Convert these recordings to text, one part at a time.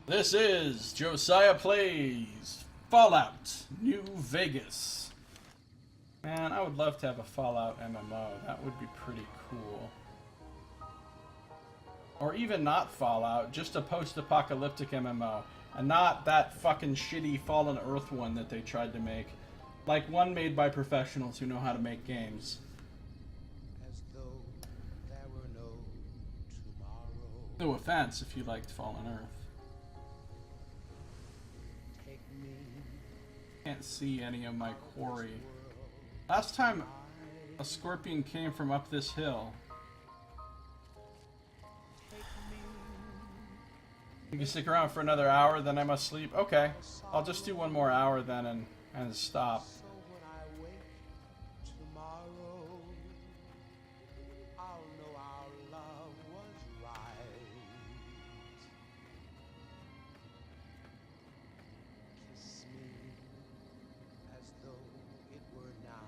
This is Josiah Plays Fallout New Vegas. Man, I would love to have a Fallout MMO. That would be pretty cool. Or even not Fallout, just a post-apocalyptic MMO. And not that fucking shitty Fallen Earth one that they tried to make. Like one made by professionals who know how to make games. As though there were no tomorrow. No offense if you liked Fallen Earth. Take me Can't see any of my quarry. Last time a scorpion came from up this hill. You can stick around for another hour, then I must sleep. Okay, I'll just do one more hour then and stop. so when I wake tomorrow, I'll know our love was right. Kiss me as though it were now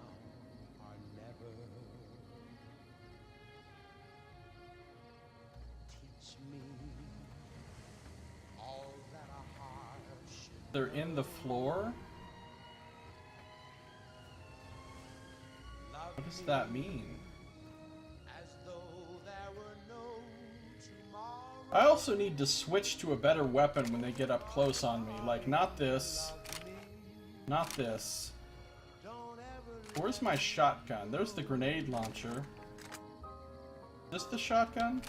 or never. Teach me all that a heart should. They're in the floor? What does that mean? As though there were no tomorrow. I also need to switch to a better weapon when they get up close on me. Like, not this. Not this. Where's my shotgun? There's the grenade launcher. Is this the shotgun?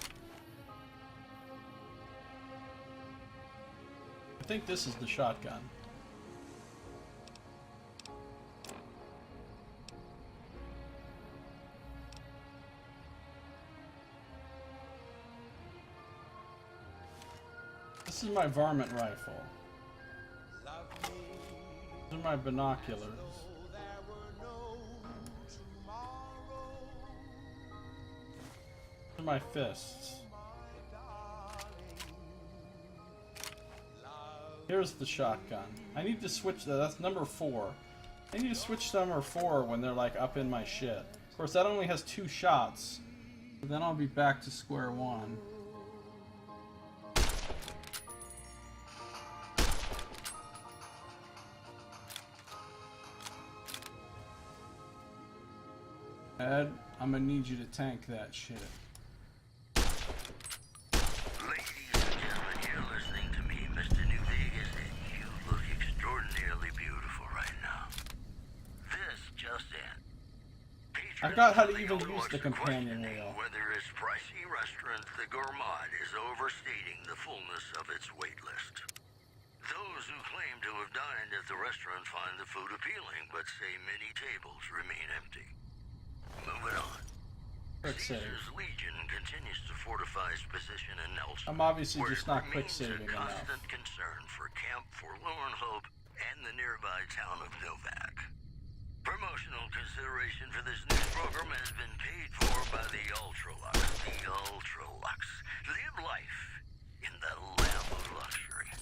I think this is the shotgun. This is my varmint rifle. These are my binoculars. These are my fists. Here's the shotgun. I need to switch that. That's number 4. I need to switch to number 4 when they're like up in my shit. Of course, that only has 2 shots. But then I'll be back to square one. Ed, I'm gonna need you to tank that shit. Ladies and gentlemen, you're listening to me, Mr. New Vegas, and you look extraordinarily beautiful right now. This just in. I forgot how to even use the companion wheel. Whether it's pricey restaurant, the gourmand is overstating the fullness of its wait list. Those who claim to have dined at the restaurant find the food appealing, but say many tables remain empty. Moving on. Quick save. Caesar's Legion continues to fortify its position in Nelson. I'm obviously where just it not quick remains saving a enough. constant concern for Camp Forlorn Hope and the nearby town of Novak. Promotional consideration for this new program has been paid for by the Ultralux. The Ultralux. Live life in the lamp of luxury.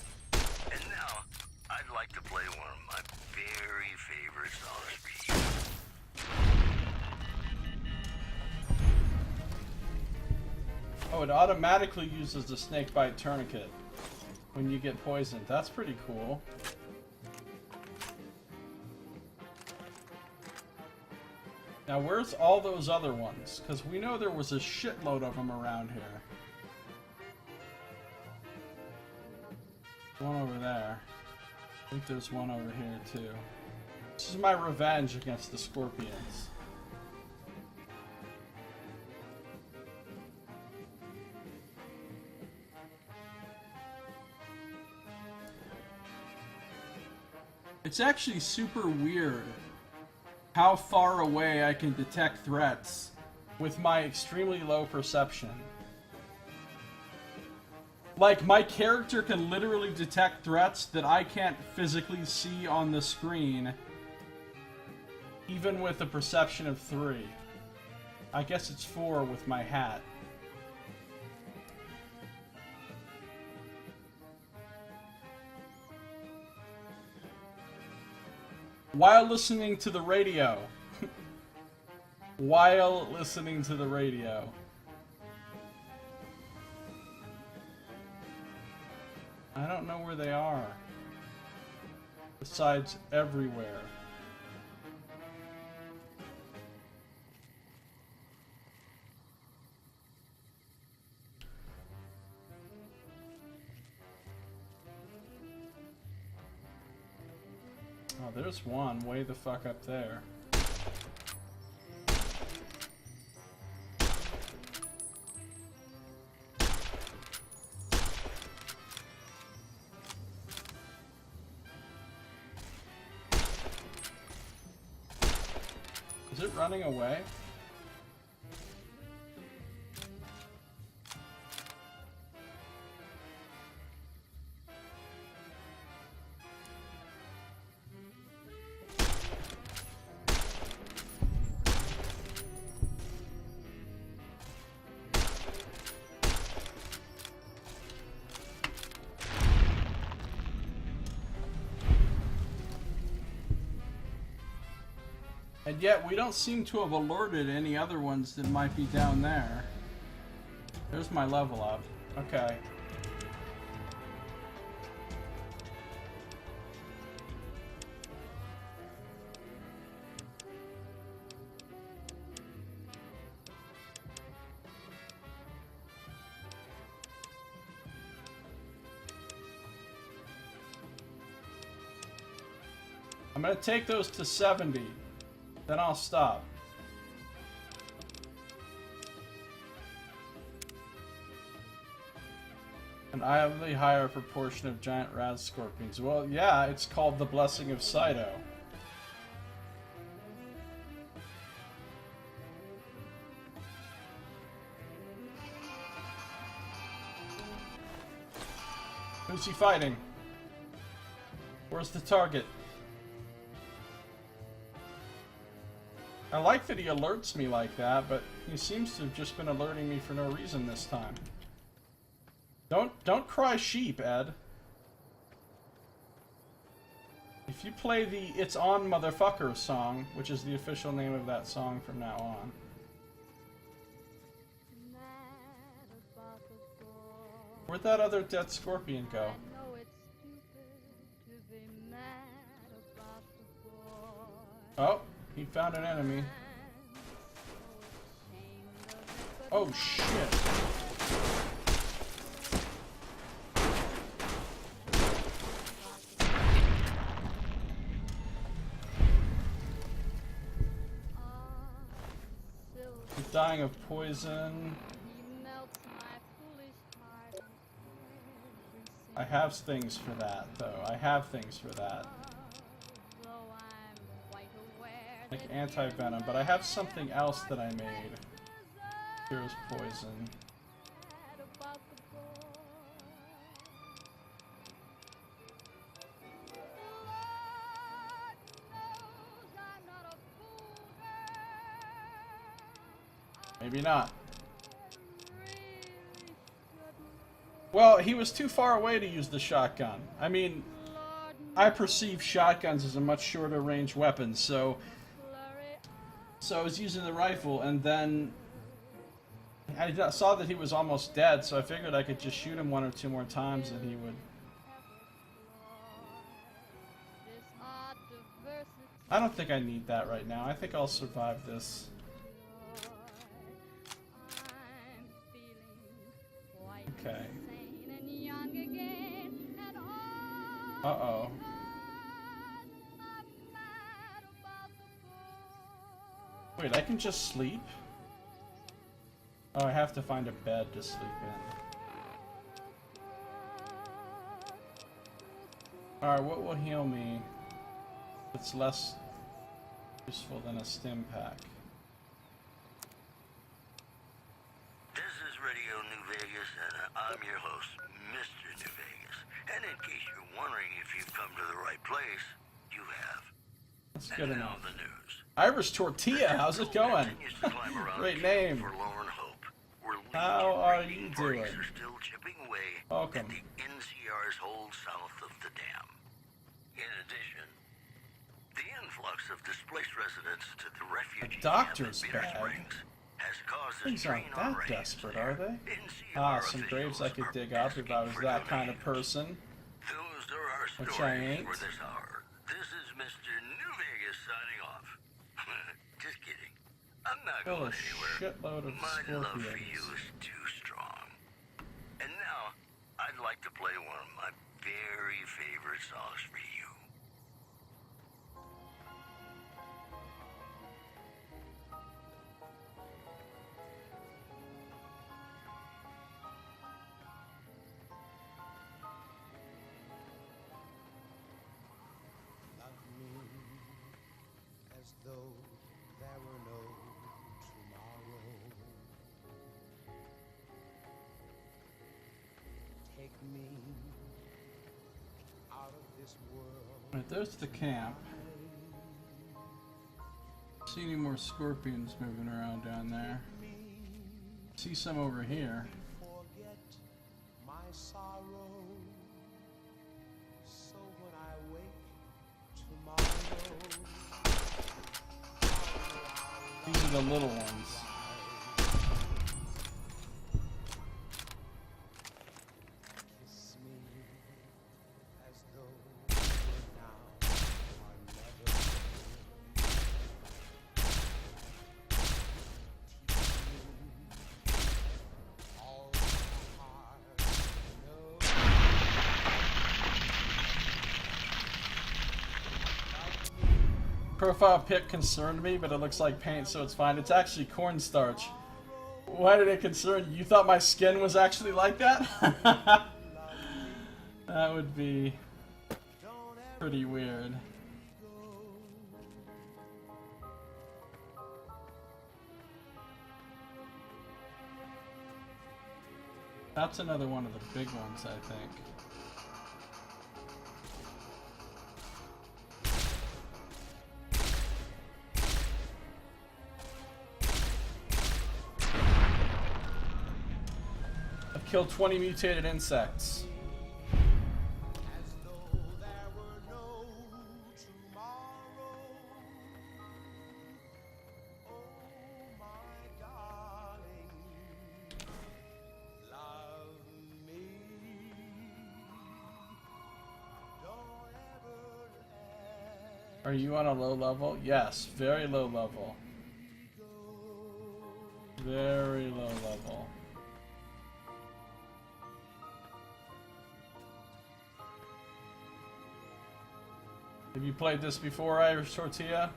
And now, I'd like to play one of my very favorite songs for you. Oh, it automatically uses the snakebite tourniquet when you get poisoned. That's pretty cool. Now, where's all those other ones? Because we know there was a shitload of them around here. One over there. I think there's one over here, too. This is my revenge against the scorpions. It's actually super weird how far away I can detect threats with my extremely low perception. Like, my character can literally detect threats that I can't physically see on the screen, even with a perception of 3. I guess it's 4 with my hat. While listening to the radio. while listening to the radio. I don't know where they are. Besides everywhere. Oh, there's one way the fuck up there. Is it running away? And yet, we don't seem to have alerted any other ones that might be down there. There's my level up. Okay. I'm gonna take those to 70. Then I'll stop. And I have the higher proportion of giant rad scorpions. Well, yeah, it's called the Blessing of Saito. Who's he fighting? Where's the target? I like that he alerts me like that, but he seems to have just been alerting me for no reason this time. Don't cry sheep, Ed. If you play the It's On Motherfucker song, which is the official name of that song from now on. Where'd that other dead scorpion go? Oh, he found an enemy. Oh shit. He's dying of poison. I have things for that, though. I have things for that. Like anti-venom, but I have something else that I made. Here's poison. Maybe not. Well, he was too far away to use the shotgun. I mean, I perceive shotguns as a much shorter range weapon, so I was using the rifle, and then I saw that he was almost dead, so I figured I could just shoot him one or two more times and he would... I don't think I need that right now. I think I'll survive this. Okay. Uh-oh. Wait, I can just sleep? Oh, I have to find a bed to sleep in. Alright, what will heal me? It's less useful than a stim pack. This is Radio New Vegas, and I'm your host, Mr. New Vegas. And in case you're wondering if you've come to the right place, you have. That's good enough. The news. Irish Tortilla, how's it going? Great name. How are you doing? Welcome. The NCR's hold south of the dam. In addition, the influx of displaced residents to the refugee doctor's camp in Bitter bag. Springs has caused a Things strain aren't on that rations desperate, there. are they? NCR Ah, some graves I officials could are dig up if I was asking for that kind of donations. person. Which I stories ain't. for this hour. This is Mr. New Vegas signing off. Just kidding. I'm not Kill a going anywhere. shitload of My love for you scorpions. is too strong. And now, I'd like to play one of my very favorite songs for you. Love me as though there were no tomorrow. Take me out of this world. Right, there's the camp. See any more scorpions moving around down there? See some over here. Forget my sorrow. So when I wake tomorrow, These are the little ones. kiss me as though you were now or never. Teach me all my heart knows. Profile pic concerned me, but it looks like paint, so it's fine. It's actually cornstarch. Why did it concern you? You thought my skin was actually like that? That would be pretty weird. That's another one of the big ones, I think. I've killed 20 mutated insects. As though there were no tomorrow. Oh my darling, love me. Don't ever Are you on a low level? Yes, very low level. Very low level. Have you played this before, Irish Tortilla?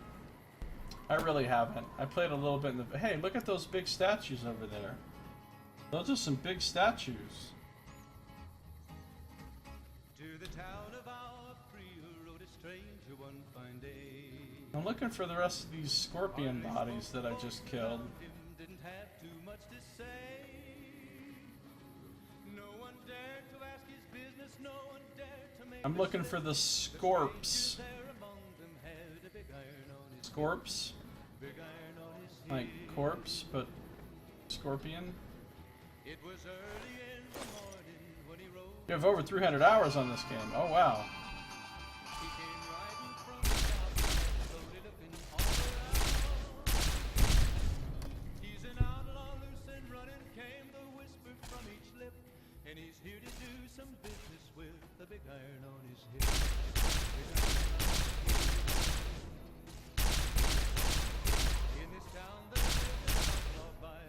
I really haven't. I played a little bit in the... Hey, look at those big statues over there. Those are some big statues. To the town of our Priya rode a stranger one fine day. I'm looking for the rest of these scorpion bodies that I just killed. Him didn't have too much to say. No one dared to ask his business, no one dared to make I'm looking for the scorps. there among them had a big iron on his Scorps? big iron on his Like corpse, but scorpion? It was early in the morning when he rode. You have over 300 hours on this game. Oh wow. He came riding from the south, slowly looking all around. He's an outlaw, loose and running, came the whisper from each lip. And he's here to do some business with the big iron on his hip. Big iron on his hip. In this town there lives an outlaw by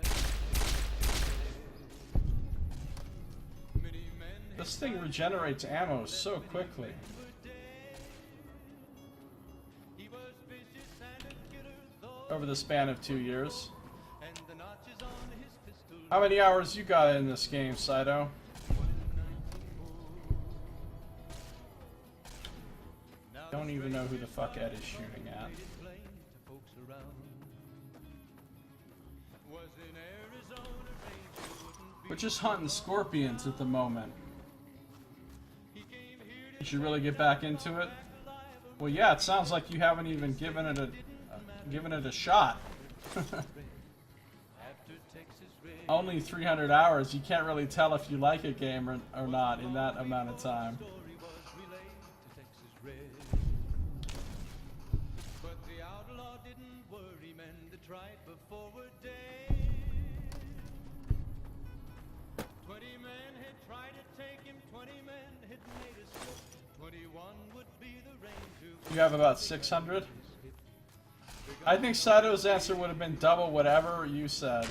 a many men This thing regenerates ammo so quickly. he was vicious and a killer though, Over the span of 2 years. and the notches on his pistol How many hours you got in this game, Saito? Don't even know who the fuck Ed is shooting at. plain to folks around. Was in Arizona range, wouldn't be We're just hunting scorpions at the moment. You should really get back into it. Well, yeah, it sounds like you haven't even given it a shot. after Texas red. Only 300 hours. You can't really tell if you like a game or not in that amount of time. Story was relayed to Texas red. But the outlaw didn't worry, men that tried before were dead. 20 men had tried to take him, 20 men had made a slip. You have about 600? I think Sato's answer would have been double whatever you said.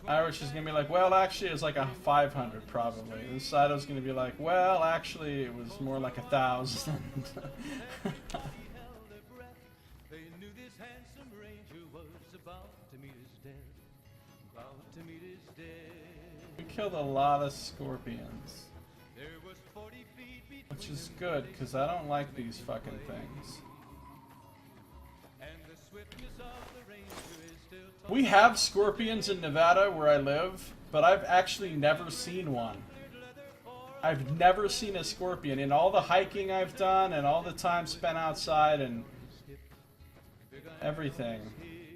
Irish is gonna be like, well, actually, it's like a 500 probably. And Sato's gonna be like, well, actually, it was more like 1,000. We killed a lot of scorpions, which is good because I don't like these fucking things. We have scorpions in Nevada where I live, but I've actually never seen one. I've never seen a scorpion in all the hiking I've done and all the time spent outside and everything.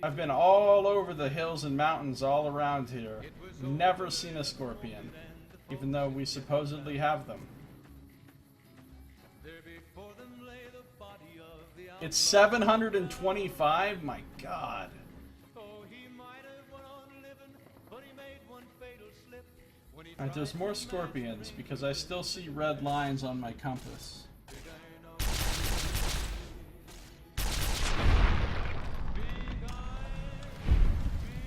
I've been all over the hills and mountains all around here. Never seen a scorpion, even though we supposedly have them. It's 725? My God. Alright, there's more scorpions because I still see red lines on my compass.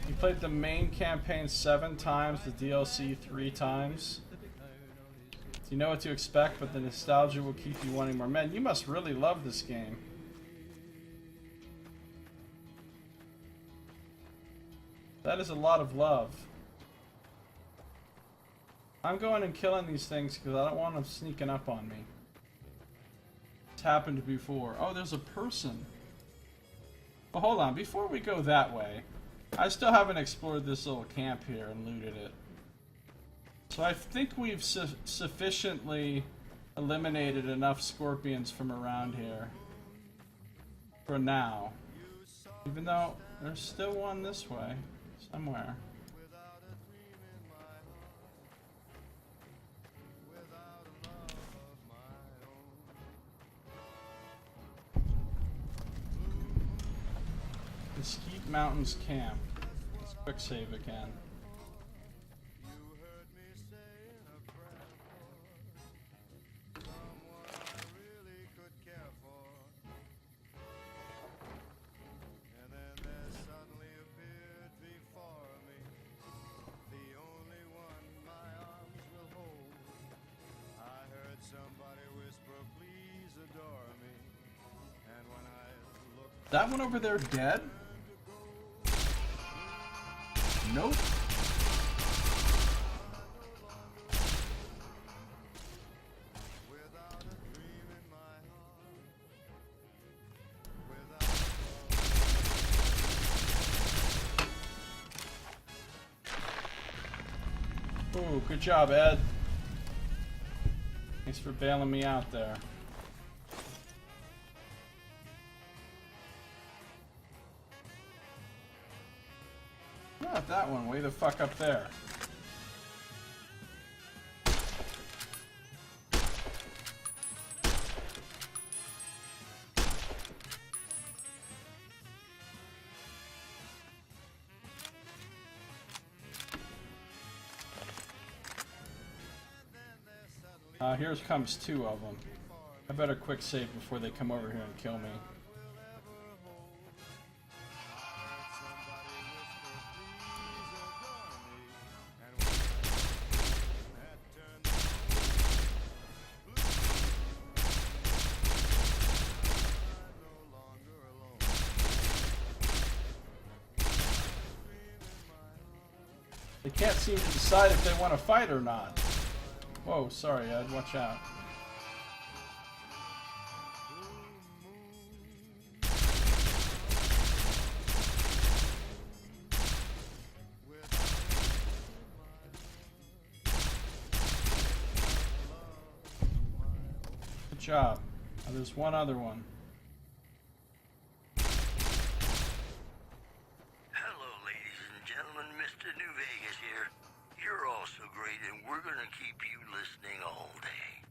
You played the main campaign 7 times, the DLC 3 times. You know what to expect, but the nostalgia will keep you wanting more. Man, you must really love this game. That is a lot of love. I'm going and killing these things because I don't want them sneaking up on me. It's happened before. Oh, there's a person. But hold on, before we go that way, I still haven't explored this little camp here and looted it. So I think we've sufficiently eliminated enough scorpions from around here. For now. Even though there's still one this way. Somewhere. Mesquite Mountains Camp. Let's quick save again. That one over there dead? Nope. Ooh, good job, Ed. Thanks for bailing me out there. Not that one, way the fuck up there. Here comes 2 of them. I better quick save before they come over here and kill me. They can't seem to decide if they want to fight or not. Whoa, sorry, Ed, watch out. Good job. Now there's one other one. Hello, ladies and gentlemen. Mr. New Vegas here. You're all so great, and we're going to keep you listening all day.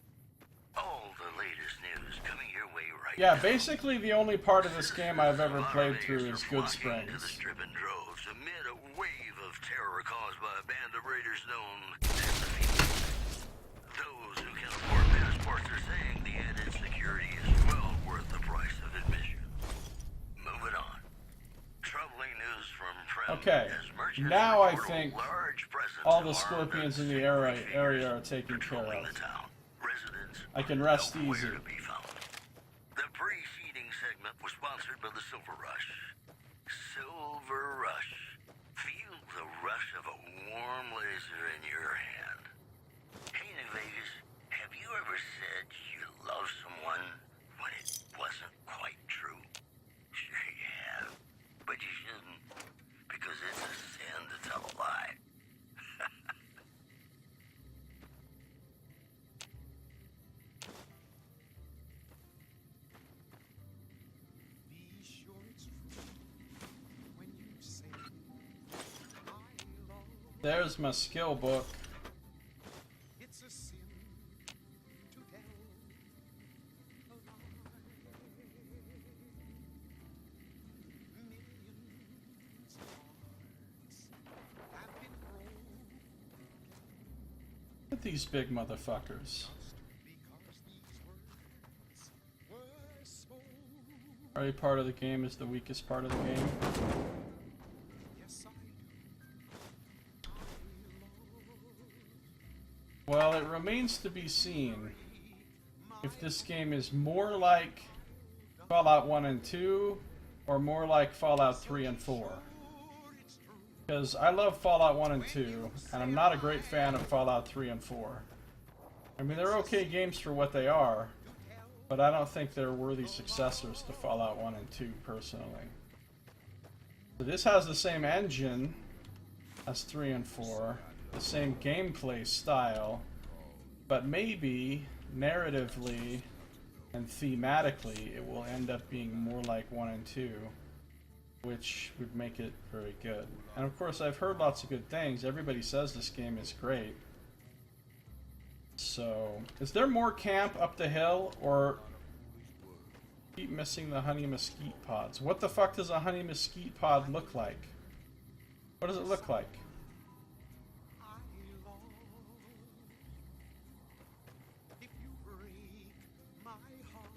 All the latest news coming your way right Yeah, now. basically the only part of this game I've ever played through is Good To the Springs. strip in droves amid a wave of terror caused by a band of raiders known as the Fiends. Those who can afford passports are saying the added security is well worth the price of admission. Moving on. Troubling news from friends. Okay, as merchants now I report a think large presence all of the armed scorpions in the security area are figures taken care patrolling of. the town. Residents I can rest know where easy. to be found. The preceding segment was sponsored by the Silver Rush. Silver Rush. Feel the rush of a warm laser in your hand. Hey, New Vegas, have you ever said you love someone when it wasn't quite true? Sure you have, but you shouldn't, because it's a sin to tell a lie. Be sure it's true when you say I love. There's my skill book. It's a sin to tell a lie. Millions of hearts have been broken Look at these big motherfuckers. because these words were spoken. Every part of the game is the weakest part of the game. Yes, I do. Well, it remains to be seen if this game is more like Fallout 1 and 2 or more like Fallout 3 and 4. Because I love Fallout 1 and 2, and I'm not a great fan of Fallout 3 and 4. I mean, they're okay games for what they are, but I don't think they're worthy successors to Fallout 1 and 2, personally. So this has the same engine as 3 and 4, the same gameplay style, but maybe narratively and thematically it will end up being more like 1 and 2, which would make it very good. And of course, I've heard lots of good things. Everybody says this game is great. So, is there more camp up the hill, or keep missing the honey mesquite pods? What the fuck does a honey mesquite pod look like? What does it look like? If you break my heart,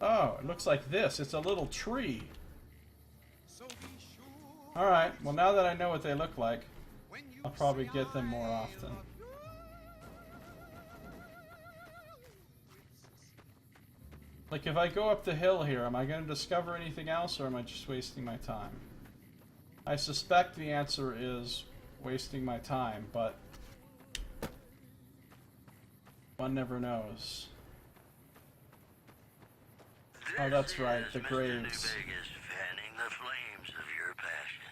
Oh, it looks like this. It's a little tree. so be sure Alright, well now that I know what they look like, when you I'll probably say get them more I often. love you. Like, if I go up the hill here, am I going to discover anything else, or am I just wasting my time? I suspect the answer is wasting my time, but one never knows. Oh, that's right, the This is Mr. graves. New Vegas fanning the flames of your passion.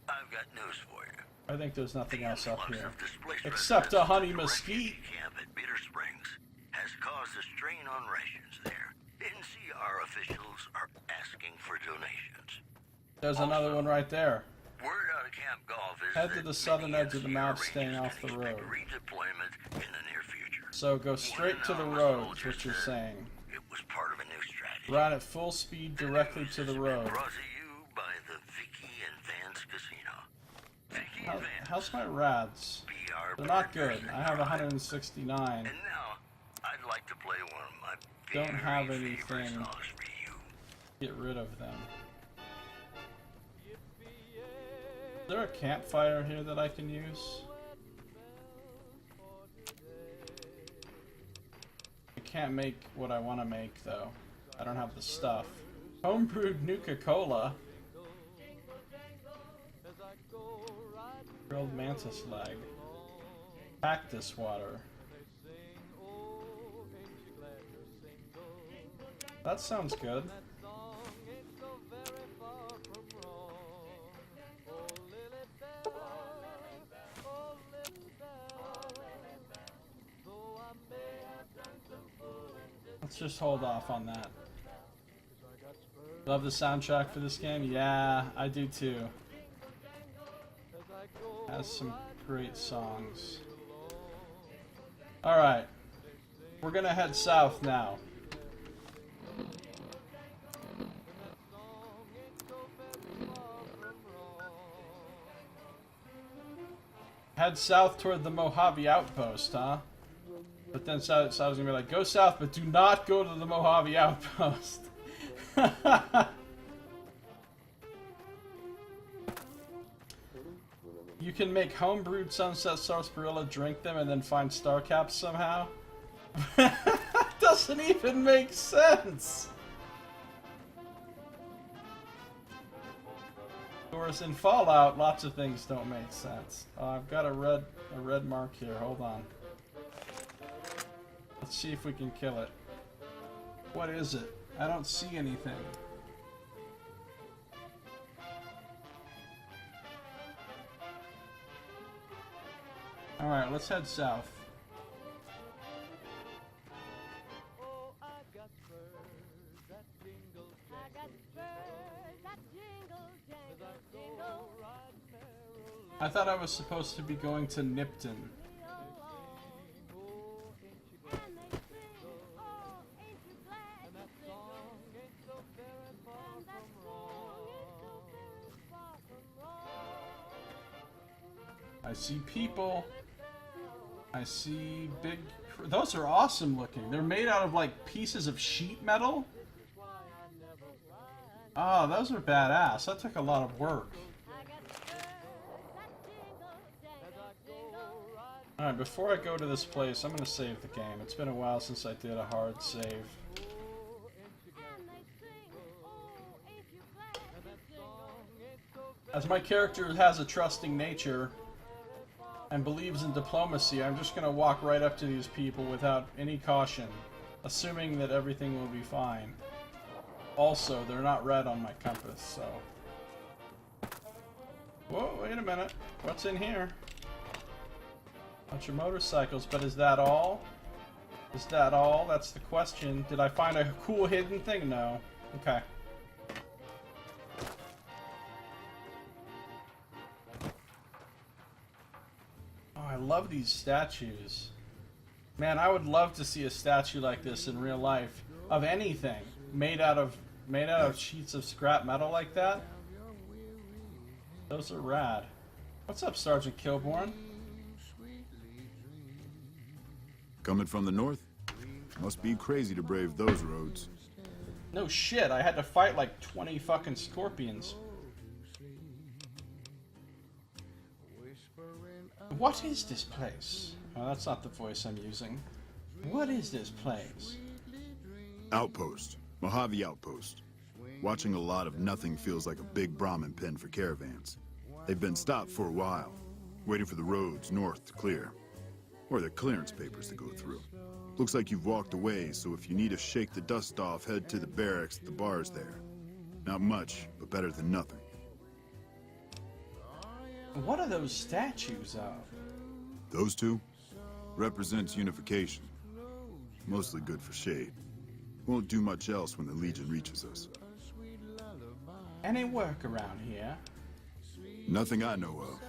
I've got news for you. I think there's nothing else up Influx here. of displaced Except a residents honey at the mesquite. refugee camp at Bitter Springs has caused a strain on rations there. NCR officials are asking for donations. There's another one right there. Word out of Camp Golf is Head to that the southern many edge of the NCR map, Rangers staying can off the expect road. redeployment in the near future. So go straight to the road, is what you're saying. It was part of a new strategy. Run at full speed directly to the road. Brought to you by the Vicky and Vance Casino. Vicky and Vance. How's my rads? BR They're not partners good. in I have crime. 169. And now, I'd like to play one of my Don't have very favorite anything. songs for you. Get rid of them. Is there a campfire here that I can use? I can't make what I want to make, though. I don't have the stuff. Homebrewed Nuka-Cola. Grilled mantis leg. Cactus water. That sounds good. Let's just hold off on that. Love the soundtrack for this game? Yeah, I do too. Has some great songs. Alright. We're gonna head south now. Head south toward the Mojave outpost, huh? But then so I was gonna be like, go south, but do not go to the Mojave outpost. You can make homebrewed sunset sarsaparilla, drink them, and then find star caps somehow? Doesn't even make sense! Of course, in Fallout, lots of things don't make sense. I've got a red mark here. Hold on. Let's see if we can kill it. What is it? I don't see anything. Alright, let's head south. Oh, I got birds that jingle I got birds that jingle, jangle, jingle. right merrily. I thought I was supposed to be going to Nipton. And they sing, oh, ain't you glad you jingle? Song ain't so very far And that from song ain't so wrong. very far from wrong. I see people. I see big... Those are awesome looking. They're made out of like pieces of sheet metal. Oh, those are badass. That took a lot of work. I got birds that jingle, jangle, jingle. Alright, before I go to this place, I'm gonna save the game. It's been a while since I did a hard save. And they sing, oh, ain't you glad you jingle? As my character has a trusting nature and believes in diplomacy, I'm just gonna walk right up to these people without any caution, assuming that everything will be fine. Also, they're not red on my compass, so... Whoa, wait a minute. What's in here? Bunch of motorcycles, but is that all? Is that all? That's the question. Did I find a cool hidden thing? No. Okay. Oh, I love these statues. Man, I would love to see a statue like this in real life. Of anything. Made out of sheets of scrap metal like that. Those are rad. What's up, Sergeant Kilborn? Coming from the north? Must be crazy to brave those roads. No shit, I had to fight like 20 fucking scorpions. What is this place? Oh, that's not the voice I'm using. What is this place? Outpost. Mojave Outpost. Watching a lot of nothing feels like a big Brahmin pen for caravans. They've been stopped for a while, waiting for the roads north to clear. Or their clearance papers to go through. Looks like you've walked away, so if you need to shake the dust off, head to the barracks at the bars there. Not much, but better than nothing. What are those statues of? Those two? Represents unification. Mostly good for shade. Won't do much else when the Legion reaches us. Any work around here? Nothing I know of.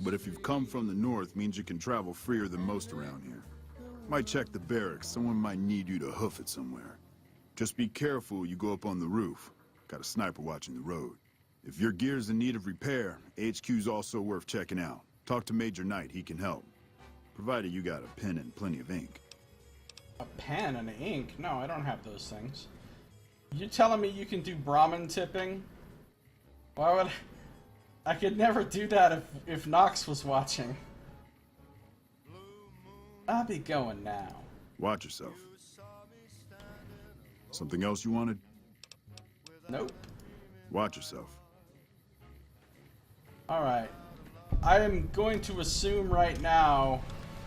But if you've come from the north, means you can travel freer than most around here. Might check the barracks, someone might need you to hoof it somewhere. Just be careful you go up on the roof. Got a sniper watching the road. If your gear's in need of repair, HQ's also worth checking out. Talk to Major Knight, he can help. Provided you got a pen and plenty of ink. A pen and ink? No, I don't have those things. You telling me you can do Brahmin tipping? Why would I could never do that if Nox was watching. I'll be going now. Watch yourself. Something else you wanted? Nope. Watch yourself. Alright. I am going to assume right now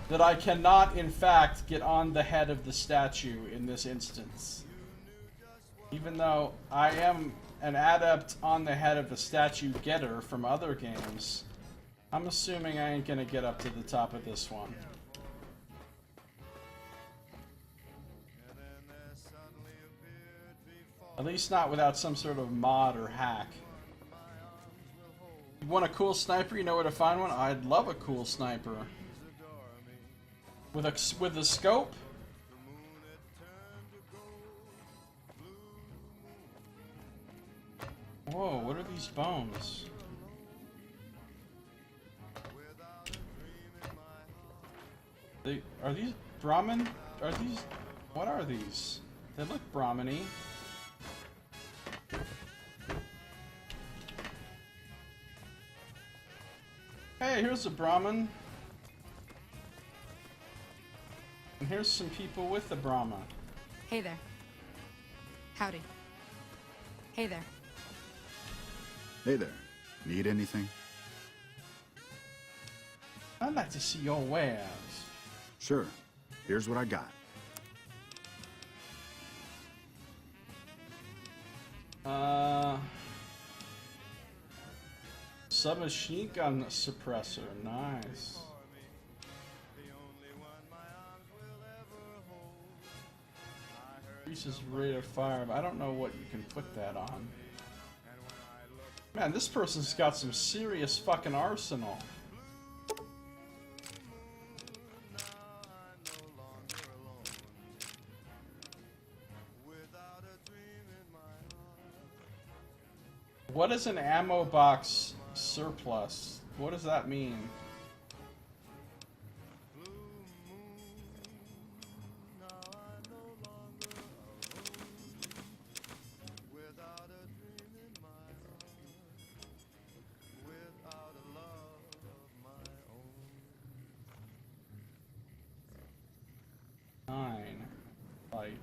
that I cannot, in fact, get on the head of the statue in this instance. Even though I am an adept on the head of the statue getter from other games, I'm assuming I ain't gonna get up to the top of this one. At least not without some sort of mod or hack. You want a cool sniper? You know where to find one? I'd love a cool sniper. With a scope? Whoa, what are these bones? Are these Brahmin? Are these... What are these? They look Brahmin-y. Hey, here's a Brahmin. And here's some people with the Brahma. Hey there. Howdy. Hey there. Hey there. Need anything? I'd like to see your wares. Sure. Here's what I got. Submachine gun suppressor, nice. Increases rate of fire, but I don't know what you can put that on. Man, this person's got some serious fucking arsenal. What is an ammo box surplus? What does that mean? Like.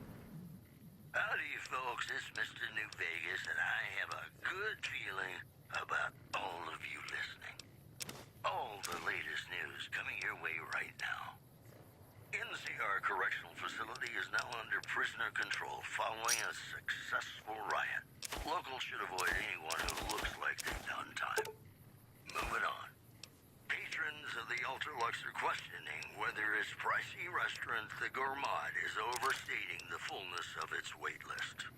Howdy, folks. It's Mr. New Vegas, and I have a good feeling about all of you listening. All the latest news coming your way right now. NCR Correctional Facility is now under prisoner control following a successful riot. Locals should avoid anyone who looks like they've done time. Moving on. Patrons of the Ultralux are questioning whether its pricey restaurant, the Gourmand, is overstating the fullness of its wait list.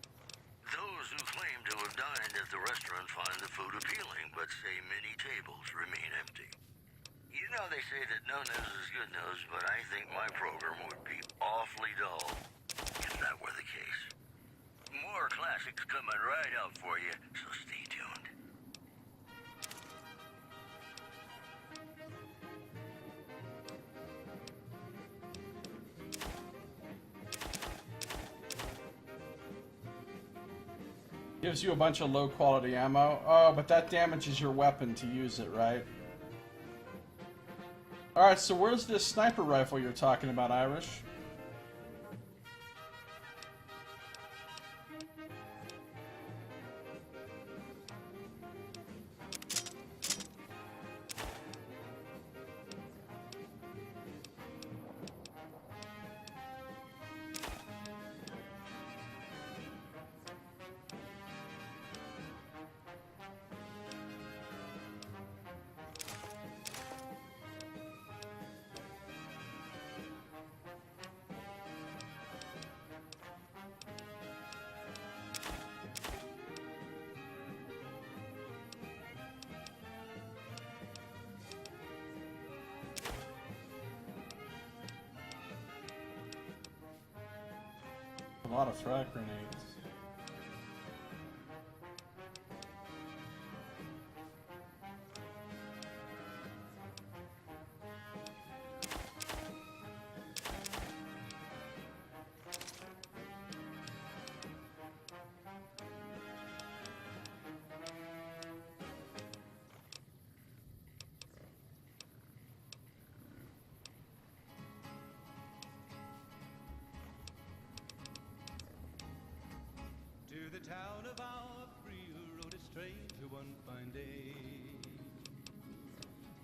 Those who claim to have dined at the restaurant find the food appealing, but say many tables remain empty. You know they say that no news is good news, but I think my program would be awfully dull if that were the case. More classics coming right up for you, so stay tuned. Gives you a bunch of low quality ammo. Oh, but that damages your weapon to use it, right? Alright, so where's this sniper rifle you're talking about, Irish? A lot of frag grenades. To the town of our free rode a stranger one fine day.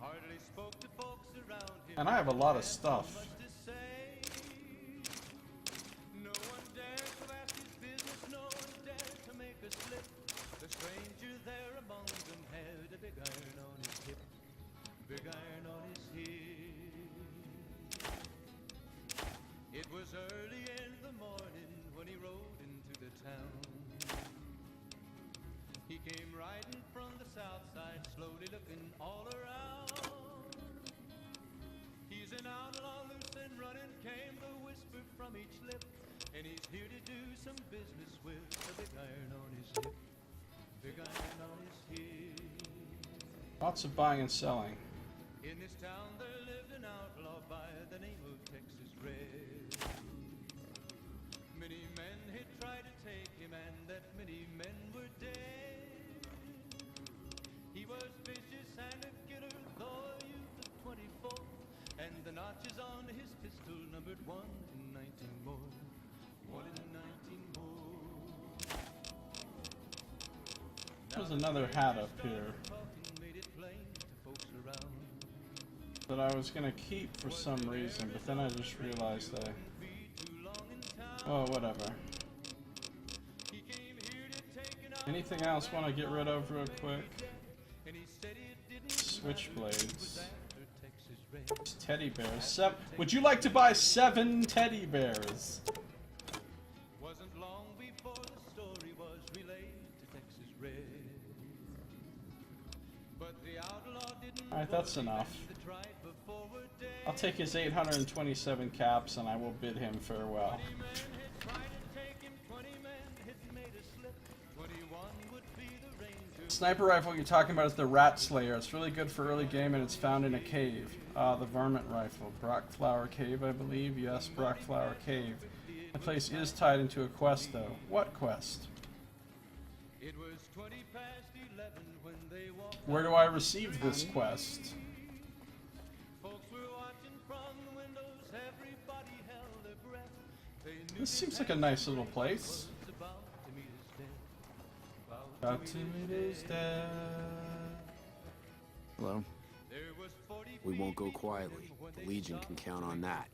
Hardly spoke to folks around him. And I have a lot of stuff. Much to say. No one dared to ask his business, no one dared to make a slip. The stranger there among them had a big iron on his hip, big iron on his hip. It was early in the morning when he rode into the town. He came riding from the south side, slowly looking all around. He's an outlaw, loose and running, came the whisper from each lip. And he's here to do some business with a big iron on his hip, big iron on his hip. Lots of buying and selling. In this town there lived an outlaw by the name of notches on his pistol numbered 1 in 19 more. 1 in 19 more. There's another hat up here Made it plain to folks around. that I was gonna keep for some reason, but then I just realized that. Oh, whatever. Anything else want to get rid of real quick? Switchblades. Teddy bears. Would you like to buy 7 teddy bears? Wasn't long before the story was relayed to Texas Red. But the outlaw didn't. Alright, that's enough. I'll take his 827 caps and I will bid him farewell. Sniper rifle you're talking about is the Rat Slayer. It's really good for early game and it's found in a cave. The Varmint Rifle. Brockflower Cave, I believe. Yes, Brockflower Cave. The place is tied into a quest, though. What quest? It was 20 past 11 when they walked. Where do I receive this quest? Folks were watching from the windows. Everybody held their breath. They knew This seems like a nice little place. about to meet his death. About to meet his death. Hello. There was 40 We won't go quietly. The Legion can count on that.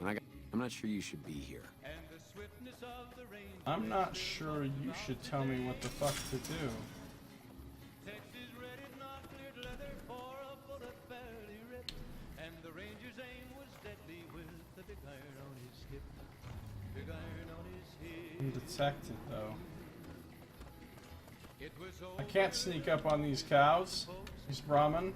I'm not sure you should be here. and the swiftness of the rain. I'm not sure you should tell me what the fuck to do. Texas Red had not cleared leather for a bullet fairly ripped, and the ranger's aim was deadly with the big iron on his hip. Big iron on his hip. I'm detected, though. It was I can't sneak up on these cows. These Brahmin.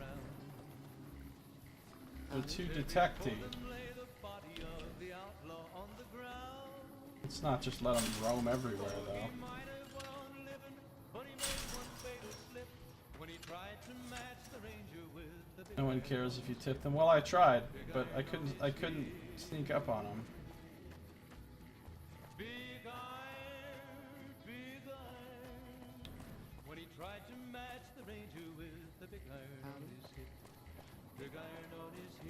They're too detecty. lay the body of the outlaw on the ground. Let's not just let them roam everywhere, though. Might have won living, but he made one fatal slip when he tried to match the ranger with the big No one cares if you tip them. Well, I tried, but I couldn't sneak up on them. big iron, big iron. When he tried to match the ranger with the big iron on his hip. Big iron on his hip.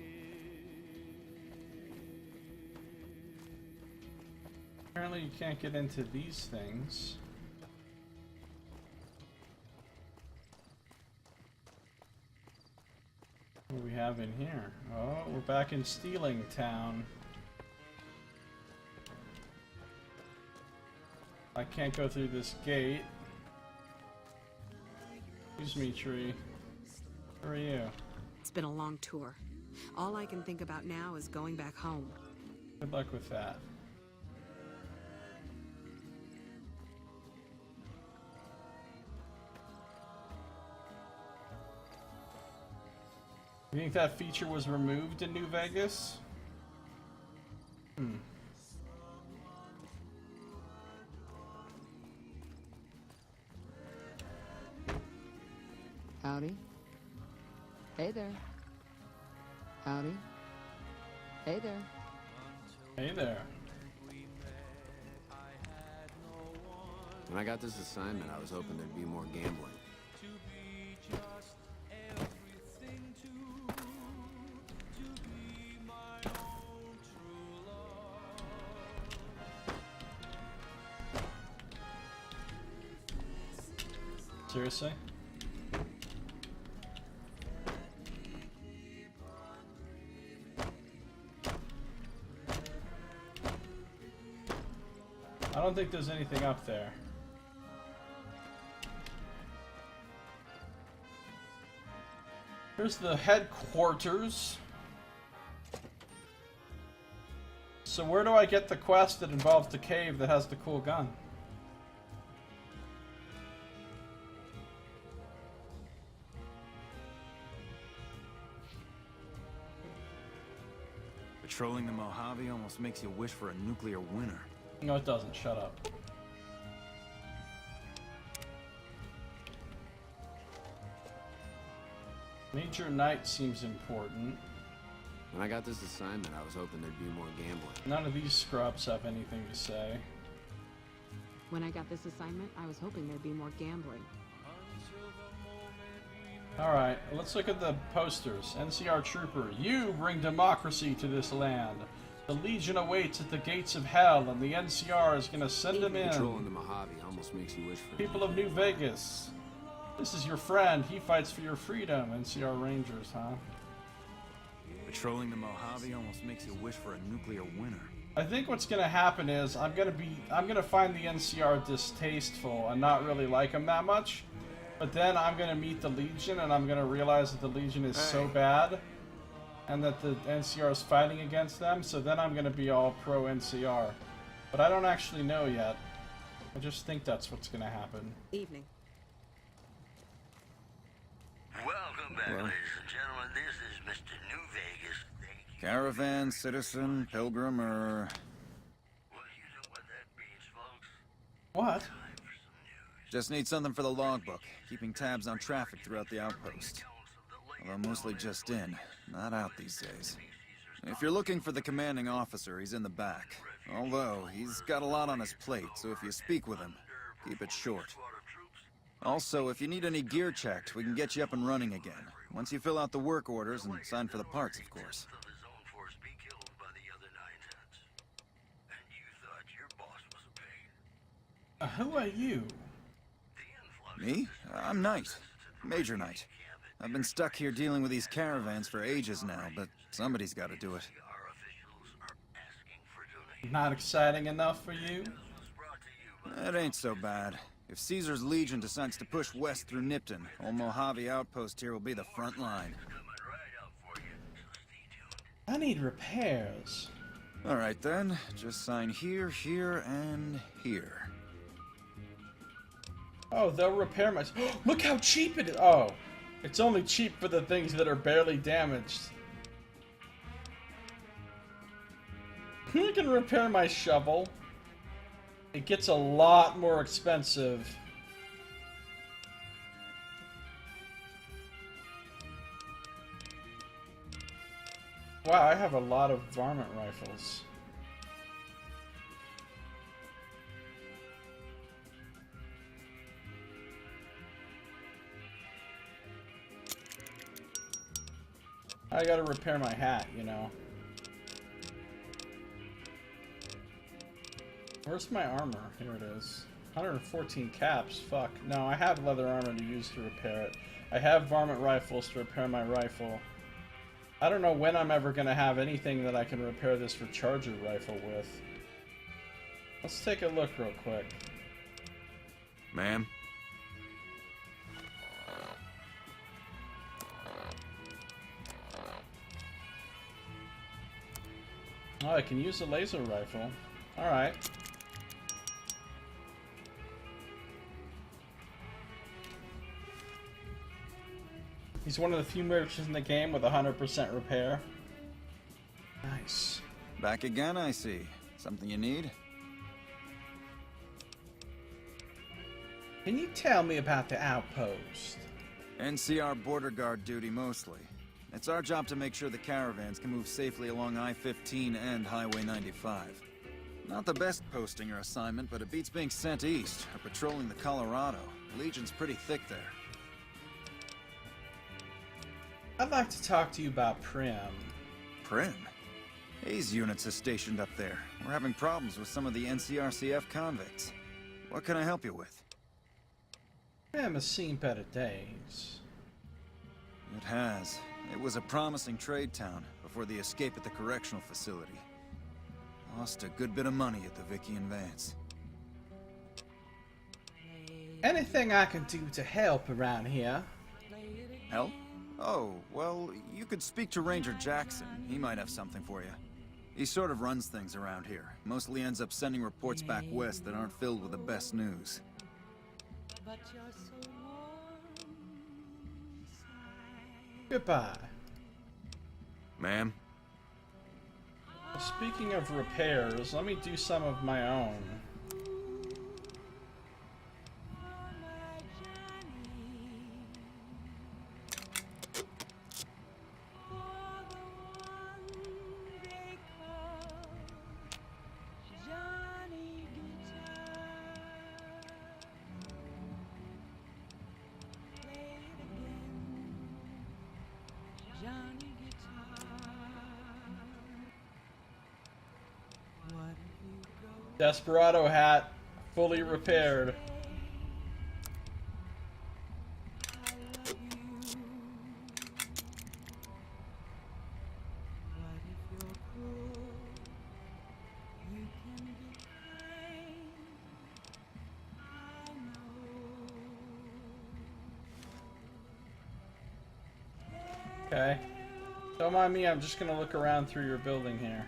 Apparently you can't get into these things. What do we have in here? Oh, we're back in Stealing Town. I can't go through this gate. Excuse me, tree. Who are you? It's been a long tour. All I can think about now is going back home. Good luck with that. You think that feature was removed in New Vegas? Howdy. Hey there. Howdy. Hey there. Hey there. When I got this assignment, I was hoping there'd be more gambling. Seriously? I don't think there's anything up there. Here's the headquarters. So where do I get the quest that involves the cave that has the cool gun? Patrolling the Mojave almost makes you wish for a nuclear winter. No, it doesn't. Shut up. Major Knight seems important. When I got this assignment, I was hoping there'd be more gambling. None of these scrubs have anything to say. When I got this assignment, I was hoping there'd be more gambling. Alright, let's look at the posters. NCR Trooper, you bring democracy to this land. The Legion awaits at the gates of hell, and the NCR is gonna send them in. Patrolling the Mojave almost makes you wish for... People of New Vegas, this is your friend. He fights for your freedom. NCR Rangers, huh? Patrolling the Mojave almost makes you wish for a nuclear winter. I think what's gonna happen is I'm gonna find the NCR distasteful and not really like them that much. But then I'm gonna meet the Legion and I'm gonna realize that the Legion is so bad and that the NCR is fighting against them, so then I'm gonna be all pro NCR. But I don't actually know yet. I just think that's what's gonna happen. Evening. Welcome back, ladies and gentlemen. This is Mr. New Vegas. Thank you. Caravan, citizen, pilgrim, or... Well, you know what that means, folks. What? Time for some news. Just need something for the logbook, keeping tabs on traffic throughout the outpost. Although mostly just in, not out these days. If you're looking for the commanding officer, he's in the back. Although, he's got a lot on his plate, so if you speak with him, keep it short. Also, if you need any gear checked, we can get you up and running again. Once you fill out the work orders and sign for the parts, of course. Who are you? Me? I'm Knight. Major Knight. I've been stuck here dealing with these caravans for ages now, but somebody's got to do it. Not exciting enough for you? It ain't so bad. If Caesar's Legion decides to push west through Nipton, old Mojave Outpost here will be the front line. I need repairs. Alright then, just sign here, here, and here. Oh, they'll repair my... Look how cheap it is! Oh, it's only cheap for the things that are barely damaged. You can repair my shovel. It gets a lot more expensive. Wow, I have a lot of varmint rifles. I gotta repair my hat, you know. Where's my armor? Here it is. 114 caps. Fuck. No, I have leather armor to use to repair it. I have varmint rifles to repair my rifle. I don't know when I'm ever gonna have anything that I can repair this recharger rifle with. Let's take a look real quick. Ma'am? Oh, I can use a laser rifle. Alright. He's one of the few merchants in the game with 100% repair. Nice. Back again, I see. Something you need? Can you tell me about the outpost? NCR border guard duty mostly. It's our job to make sure the caravans can move safely along I-15 and Highway 95. Not the best posting or assignment, but it beats being sent east or patrolling the Colorado. Legion's pretty thick there. I'd like to talk to you about Prim. Prim? Hayes units is stationed up there. We're having problems with some of the NCRCF convicts. What can I help you with? Prim has seen better days. It has. It was a promising trade town before the escape at the correctional facility. Lost a good bit of money at the Vicky and Vance. Anything I can do to help around here? Help? Oh, well, you could speak to Ranger Jackson. He might have something for you. He sort of runs things around here. Mostly ends up sending reports back west that aren't filled with the best news. Goodbye. Ma'am? Well, speaking of repairs, let me do some of my own. Desperado hat, fully repaired. Okay. Don't mind me, I'm just gonna look around through your building here.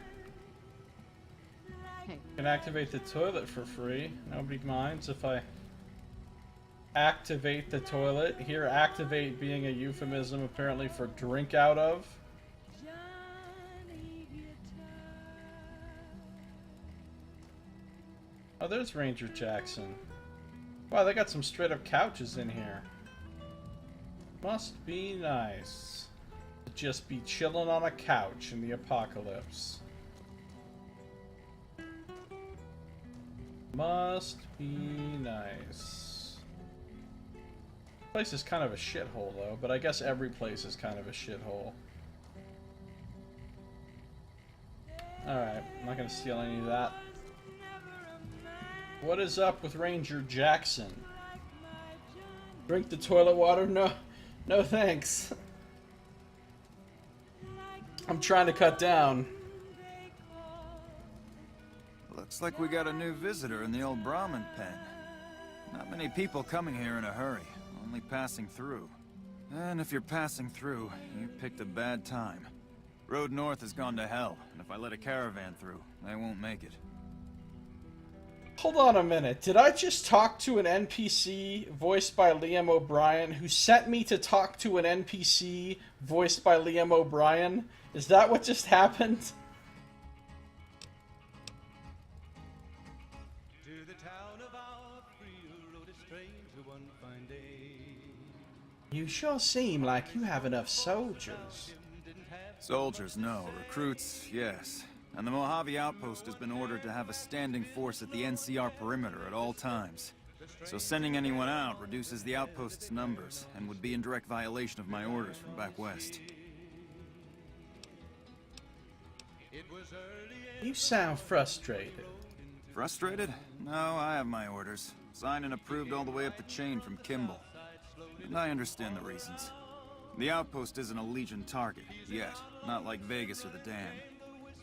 Hey. You can activate the toilet for free. Nobody minds if I activate the toilet. Here, activate being a euphemism apparently for drink out of. Oh, there's Ranger Jackson. Wow, they got some straight up couches in here. Must be nice. To just be chilling on a couch in the apocalypse. Must be nice. This place is kind of a shithole though, but I guess every place is kind of a shithole. Alright, I'm not gonna steal any of that. What is up with Ranger Jackson? Drink the toilet water? No, no thanks. I'm trying to cut down. Looks like we got a new visitor in the old Brahmin pen. Not many people coming here in a hurry, only passing through. And if you're passing through, you picked a bad time. Road north has gone to hell, and if I let a caravan through, they won't make it. Hold on a minute. Did I just talk to an NPC voiced by Liam O'Brien who sent me to talk to an NPC voiced by Liam O'Brien? Is that what just happened? To the town of April rode a stranger one fine day. You sure seem like you have enough soldiers. Soldiers, no. Recruits, yes. And the Mojave outpost has been ordered to have a standing force at the NCR perimeter at all times. So sending anyone out reduces the outpost's numbers, and would be in direct violation of my orders from back west. You sound frustrated. Frustrated? No, I have my orders. Signed and approved all the way up the chain from Kimball. And I understand the reasons. The outpost isn't a Legion target, yet. Not like Vegas or the Dam.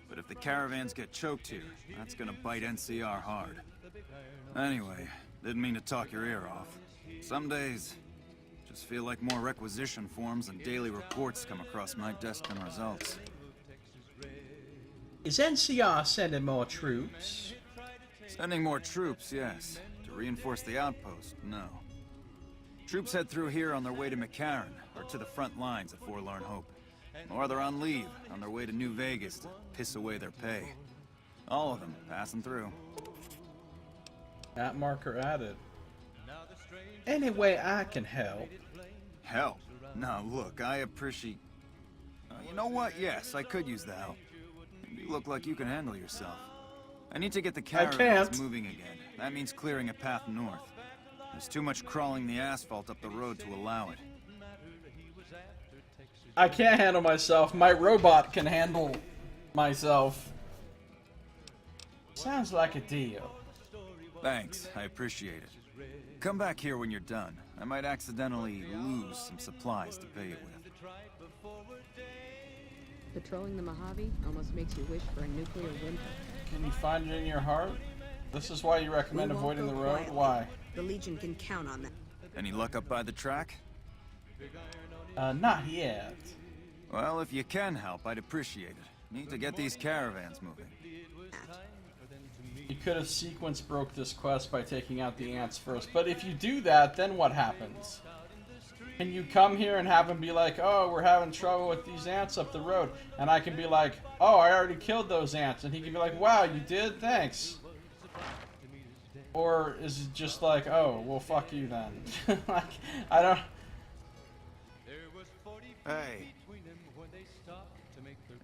But if the caravans get choked here, that's gonna bite NCR hard. Anyway, didn't mean to talk your ear off. Some days, just feel like more requisition forms and daily reports come across my desk than results. Is NCR sending more troops? Sending more troops, yes. To reinforce the outpost, no. Troops head through here on their way to McCarran, or to the front lines at Forlorn Hope. Or they're on leave, on their way to New Vegas to piss away their pay. All of them passing through. At marker added. Any way I can help. Help? Now look, I appreciate... you know what? Yes, I could use the help. You look like you can handle yourself. I need to get the caravans moving again. That means clearing a path north. There's too much crawling the asphalt up the road to allow it. I can't handle myself. My robot can handle myself. Sounds like a deal. Thanks, I appreciate it. Come back here when you're done. I might accidentally lose some supplies to pay it with. Patrolling the Mojave almost makes you wish for a nuclear winter. Can you find it in your heart? This is why you recommend avoiding the road? Quietly. Why? The Legion can count on that. Any luck up by the track? Not yet. Well, if you can help, I'd appreciate it. Need to get these caravans moving. You could have sequence broke this quest by taking out the ants first, but if you do that, then what happens? Can you come here and have them be like, oh, we're having trouble with these ants up the road, and I can be like, oh, I already killed those ants, and he can be like, wow, you did? Thanks. Or is it just like, oh, well, fuck you then? Like, I don't... Hey.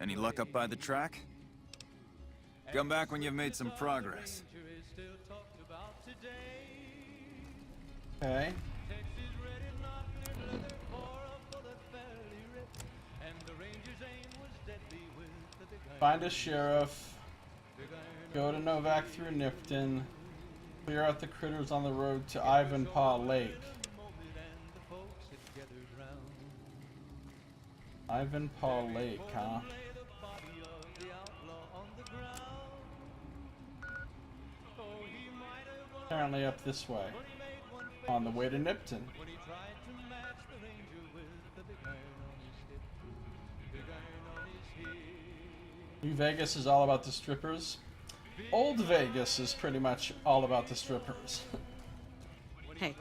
Any luck up by the track? Come back when you've made some progress. Okay. Find a sheriff. Go to Novak through Nipton. Clear out the critters on the road to Ivanpah Lake. Ivanpah Lake, huh? Apparently up this way. On the way to Nipton. New Vegas is all about the strippers. Old Vegas is pretty much all about the strippers. Hey.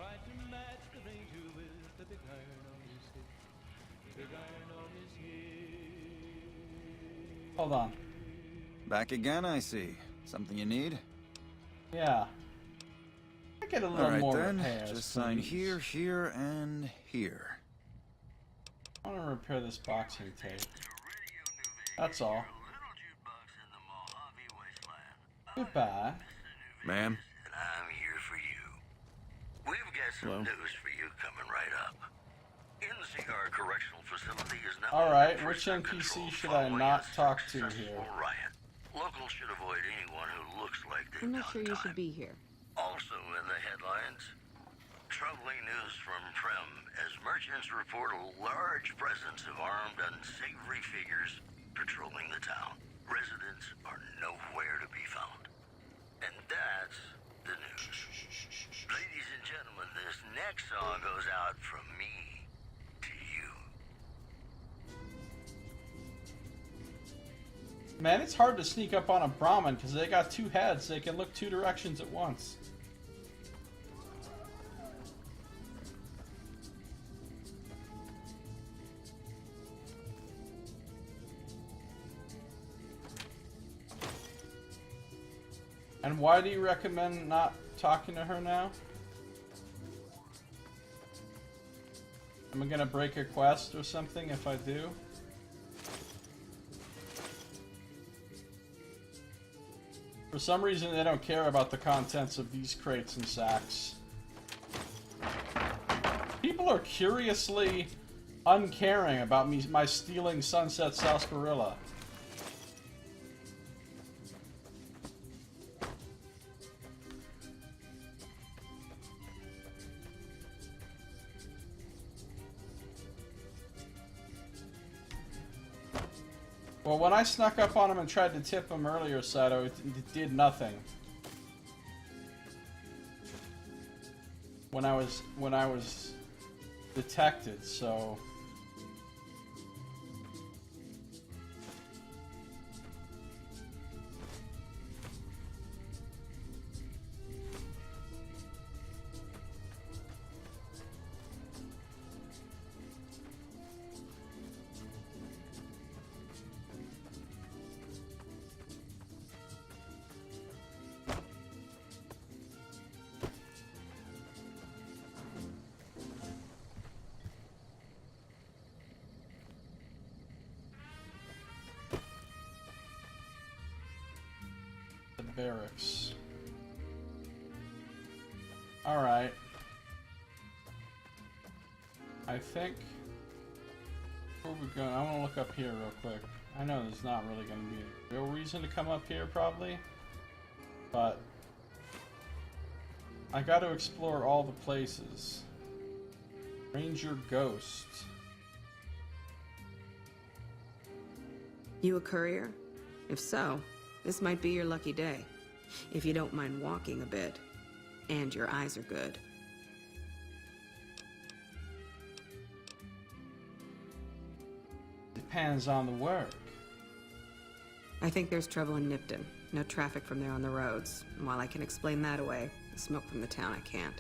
Hold on. Back again, I see. Something you need? Yeah. I get a little All right, more then. repairs, Just sign please. here, here, and here. I want to repair this boxing tape. That's all. Goodbye. Ma'am? And I'm here for you. We've got some news for you coming right up. NCR Correctional Facility is now Alright, under which prison NPC control should I following not a talk to successful here? riot. Locals should avoid anyone who looks like they've I'm not done sure you time. should be here. Also in the headlines, troubling news from Prem as merchants report a large presence of armed, unsavory figures patrolling the town. Residents are nowhere to be found. And that's the news. Ladies and gentlemen, this next song goes out from me to you. Man, it's hard to sneak up on a Brahmin because they got two heads. They can look two directions at once. And why do you recommend not talking to her now? Am I gonna break a quest or something if I do? For some reason, they don't care about the contents of these crates and sacks. People are curiously uncaring about my stealing Sunset Sarsaparilla. Well, when I snuck up on him and tried to tip him earlier, Sato, it did nothing. When I was detected, so... Barracks. Alright. I think... Where we going? I want to look up here real quick. I know there's not really going to be a real reason to come up here, probably. But... I got to explore all the places. Ranger Ghost. You a courier? If so, this might be your lucky day. If you don't mind walking a bit. And your eyes are good. Depends on the work. I think there's trouble in Nipton. No traffic from there on the roads. And while I can explain that away, the smoke from the town I can't.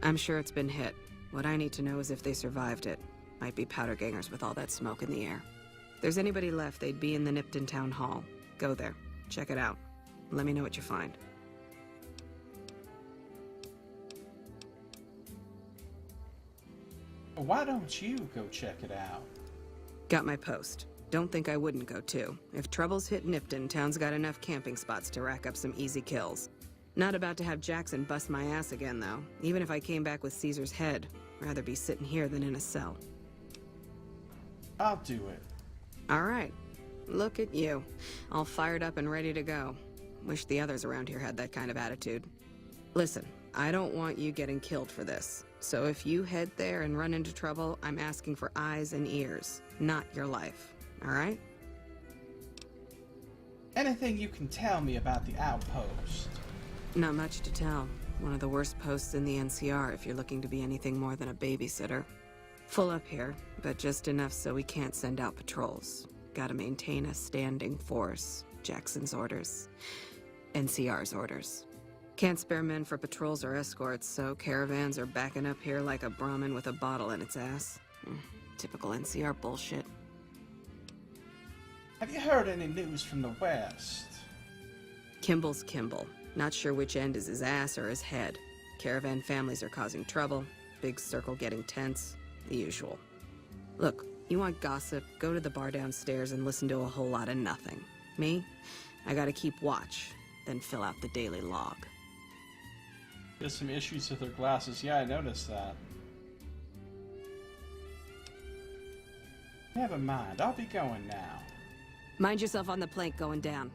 I'm sure it's been hit. What I need to know is if they survived it. Might be powder gangers with all that smoke in the air. If there's anybody left, they'd be in the Nipton Town Hall. Go there. Check it out. Let me know what you find. Why don't you go check it out? Got my post. Don't think I wouldn't go too. If troubles hit Nipton, town's got enough camping spots to rack up some easy kills. Not about to have Jackson bust my ass again, though. Even if I came back with Caesar's head, rather be sitting here than in a cell. I'll do it. All right. Look at you. All fired up and ready to go. Wish the others around here had that kind of attitude. Listen, I don't want you getting killed for this. So if you head there and run into trouble, I'm asking for eyes and ears, not your life. All right? Anything you can tell me about the outpost? Not much to tell. One of the worst posts in the NCR if you're looking to be anything more than a babysitter. Full up here, but just enough so we can't send out patrols. Gotta maintain a standing force. Jackson's orders. NCR's orders. Can't spare men for patrols or escorts, so caravans are backing up here like a Brahmin with a bottle in its ass. Typical NCR bullshit. Have you heard any news from the West? Kimball's Kimball. Not sure which end is his ass or his head. Caravan families are causing trouble. Big circle getting tense. The usual. Look, you want gossip, go to the bar downstairs and listen to a whole lot of nothing. Me? I gotta keep watch, then fill out the daily log. There's some issues with her glasses. Yeah, I noticed that. Never mind, I'll be going now. Mind yourself on the plank going down.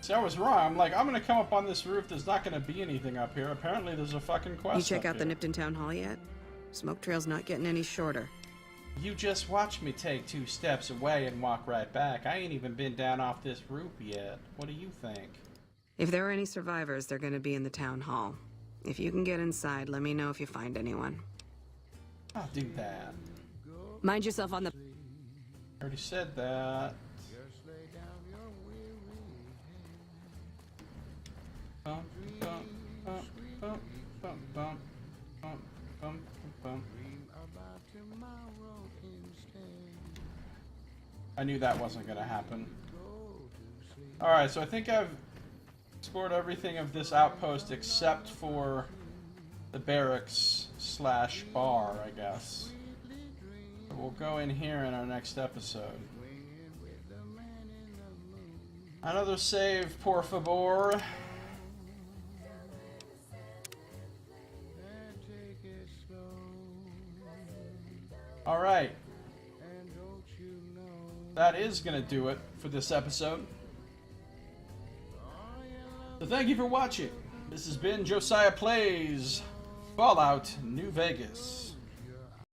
See, I was wrong. I'm like, I'm gonna come up on this roof. There's not gonna be anything up here. Apparently, there's a fucking quest. You check up out the here. Nipton Town Hall yet? Smoke trail's not getting any shorter. You just watch me take 2 steps away and walk right back. I ain't even been down off this roof yet. What do you think? If there are any survivors, they're gonna be in the town hall. If you can get inside, let me know if you find anyone. I'll do that. Mind yourself on the... Already said that. Bump, bump, bump, bump, bump, bump, bump, bump, bump. I knew that wasn't gonna happen. Alright, so I think I've explored everything of this outpost except for the barracks slash bar, I guess. So we'll go in here in our next episode. Another save, por favor. Alright. That is gonna do it for this episode. So thank you for watching. This has been Josiah Plays Fallout New Vegas.